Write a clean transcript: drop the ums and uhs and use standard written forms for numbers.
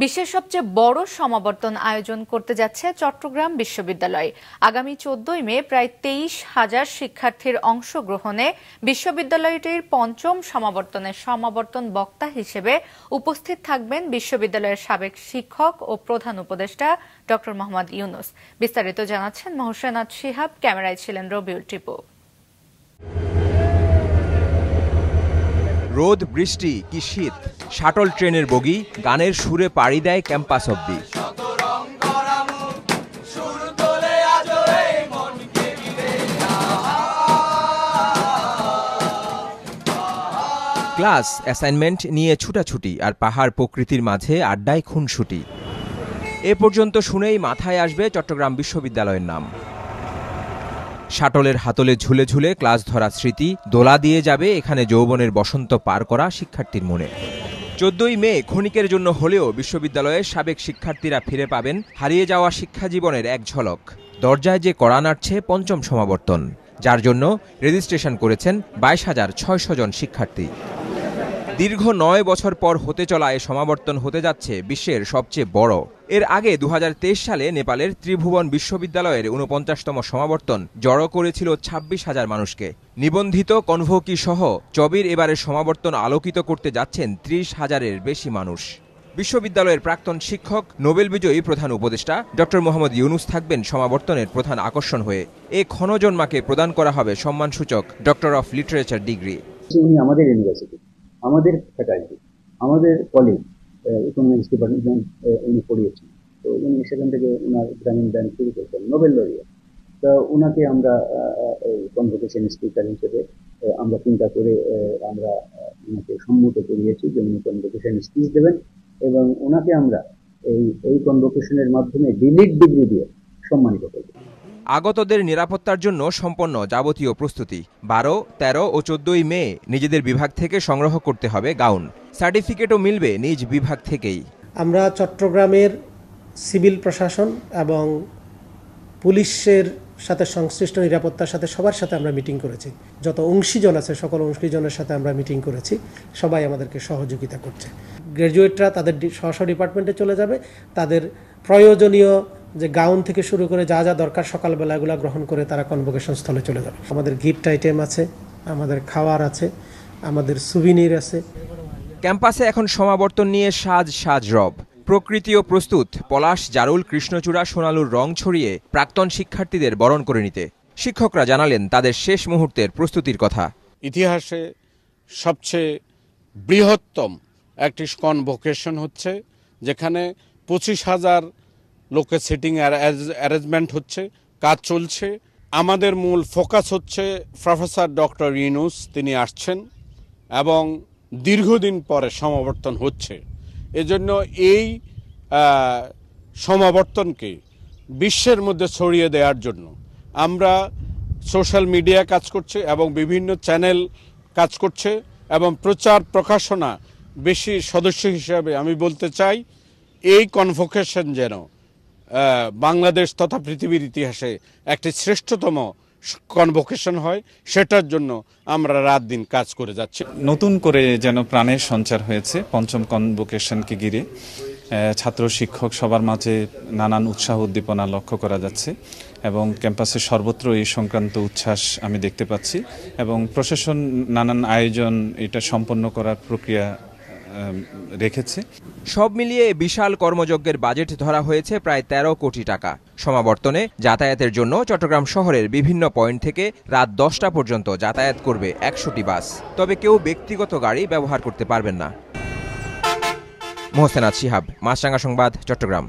বিশ্বের সবচেয়ে বড় সমাবর্তন আয়োজন করতে যাচ্ছে চট্টগ্রাম বিশ্ববিদ্যালয়। আগামী 14 মে প্রায় 23,000 শিক্ষার্থীর অংশগ্রহণে বিশ্ববিদ্যালয়টির পঞ্চম সমাবর্তনের সমাবর্তন বক্তা হিসেবে উপস্থিত থাকবেন বিশ্ববিদ্যালয়ের সাবেক শিক্ষক ও প্রধান উপদেষ্টা ড. মোহাম্মদ ইউনুস। বিস্তারিত জানাচ্ছেন মহসেনাত শিহাব, ক্যামেরায় ছিলেন রবিউল টিপু। রোদ, বৃষ্টি কি শীত, শাটল ট্রেনের বগি গানের সুরে পাড়ি দেয় ক্যাম্পাস অব্দি। ক্লাস, অ্যাসাইনমেন্ট নিয়ে ছুটাছুটি আর পাহাড় প্রকৃতির মাঝে আড্ডায় খুনসুটি। এ পর্যন্ত শুনেই মাথায় আসবে চট্টগ্রাম বিশ্ববিদ্যালয়ের নাম। শাটলের হাতলে ঝুলে ঝুলে ক্লাস ধরা স্মৃতি দোলা দিয়ে যাবে এখানে যৌবনের বসন্ত পার করা শিক্ষার্থীর মনে। 14 মে ক্ষণিকের জন্য হলেও বিশ্ববিদ্যালয়ের সাবেক শিক্ষার্থীরা ফিরে পাবেন হারিয়ে যাওয়া শিক্ষাজীবনের এক ঝলক। দরজায় যে কড়া নাড়ছে পঞ্চম সমাবর্তন, যার জন্য রেজিস্ট্রেশন করেছেন 22,600 জন শিক্ষার্থী। দীর্ঘ 9 বছর পর হতে চলা এ সমাবর্তন হতে যাচ্ছে বিশ্বের সবচেয়ে বড়। এর আগে 2023 সালে নেপালের ত্রিভুবন বিশ্ববিদ্যালয়ের 49তম সমাবর্তন জড়ো করেছিল 26,000 মানুষকে। নিবন্ধিত কনভোকি সহ চবির এবারের সমাবর্তন আলোকিত করতে যাচ্ছেন 30,000-এর বেশি মানুষ। বিশ্ববিদ্যালয়ের প্রাক্তন শিক্ষক, নোবেল বিজয়ী প্রধান উপদেষ্টা ড. মোহাম্মদ ইউনুস থাকবেন সমাবর্তনের প্রধান আকর্ষণ হয়ে। এ ক্ষণজন্মাকে প্রদান করা হবে সম্মানসূচক ডক্টর অফ লিটারেচার ডিগ্রি। উনি আমাদের ইউনিভার্সিটি, আমাদের ফ্যাকাল্টি, আমাদের কলেজ ইকোনমিক্স ডিপার্টমেন্ট উনি পড়িয়েছেন। তো উনি সেখান থেকে ওনার গ্রামীণ ব্যাংক শুরু করতেন, নোবেল লরিয়েট। তো ওনাকে আমরা কনভোকেশন স্পিকার হিসেবে আমরা চিন্তা করে আমরা ওনাকে সম্মত করিয়েছি যে উনি কনভোকেশন স্পিচ দেবেন, এবং ওনাকে আমরা এই কনভোকেশনের মাধ্যমে ডিলিট ডিগ্রি দিয়ে সম্মানিত করব। আগতদের নিরাপত্তার জন্য সম্পন্ন যাবতীয় প্রস্তুতি। 12, 13 ও 14 মে নিজেদের বিভাগ থেকে সংগ্রহ করতে হবে গাউন। সার্টিফিকেটও মিলবে নিজ বিভাগ থেকেই। আমরা চট্টগ্রামের সিভিল প্রশাসন এবং পুলিশের সাথে সংশ্লিষ্ট নিরাপত্তার সাথে সবার সাথে আমরা মিটিং করেছি। যত অংশীজন আছে সকল অংশীজনের সাথে আমরা মিটিং করেছি। সবাই আমাদেরকে সহযোগিতা করছে। গ্র্যাজুয়েটরা তাদের স্ব ডিপার্টমেন্টে চলে যাবে, তাদের প্রয়োজনীয় যে গাউন থেকে শুরু করে যা যা দরকার সকালবেলা এগুলো গ্রহণ করে তারা কনভোকেশন স্থলে চলে যাবে। আমাদের গিফট আইটেম আছে, আমাদের খাওয়ার আছে, আমাদের সুভিনির আছে। ক্যাম্পাসে এখন সমাবর্তন নিয়ে সাজ রব। প্রকৃতিও প্রস্তুত পলাশ, জারুল, কৃষ্ণচূড়া, সোনালুর রং ছড়িয়ে প্রাক্তন শিক্ষার্থীদের বরণ করে নিতে। শিক্ষকরা জানালেন তাদের শেষ মুহূর্তের প্রস্তুতির কথা। ইতিহাসে সবচেয়ে বৃহত্তম একটি কনভোকেশন হচ্ছে, যেখানে 25,000 লোকের সিটিং অ্যারেঞ্জমেন্ট হচ্ছে, কাজ চলছে। আমাদের মূল ফোকাস হচ্ছে প্রফেসর ডক্টর ইউনুস, তিনি আসছেন এবং দীর্ঘদিন পরে সমাবর্তন হচ্ছে। এজন্য এই সমাবর্তনকে বিশ্বের মধ্যে ছড়িয়ে দেওয়ার জন্য আমরা সোশ্যাল মিডিয়া কাজ করছে এবং বিভিন্ন চ্যানেল কাজ করছে, এবং প্রচার প্রকাশনা বেশি সদস্য হিসাবে আমি বলতে চাই এই কনভোকেশন যেন বাংলাদেশ তথা পৃথিবীর ইতিহাসে একটি শ্রেষ্ঠতম কনভোকেশন হয়, সেটার জন্য আমরা রাত দিন কাজ করে যাচ্ছি। নতুন করে যেন প্রাণের সঞ্চার হয়েছে পঞ্চম কনভোকেশনকে ঘিরে। ছাত্র শিক্ষক সবার মাঝে নানান উৎসাহ উদ্দীপনা লক্ষ্য করা যাচ্ছে, এবং ক্যাম্পাসের সর্বত্র এই সংক্রান্ত উচ্ছ্বাস আমি দেখতে পাচ্ছি, এবং প্রশাসন নানান আয়োজন এটা সম্পন্ন করার প্রক্রিয়া রেখেছে। সব মিলিয়ে বিশাল কর্মযজ্ঞের বাজেট ধরা হয়েছে প্রায় 13 কোটি টাকা। সমাবর্তনে যাতায়াতের জন্য চট্টগ্রাম শহরের বিভিন্ন পয়েন্ট থেকে রাত 10টা পর্যন্ত যাতায়াত করবে 100টি বাস। তবে কেউ ব্যক্তিগত গাড়ি ব্যবহার করতে পারবেন না। মহসেনাত শিহাব, মাছরাঙা সংবাদ, চট্টগ্রাম।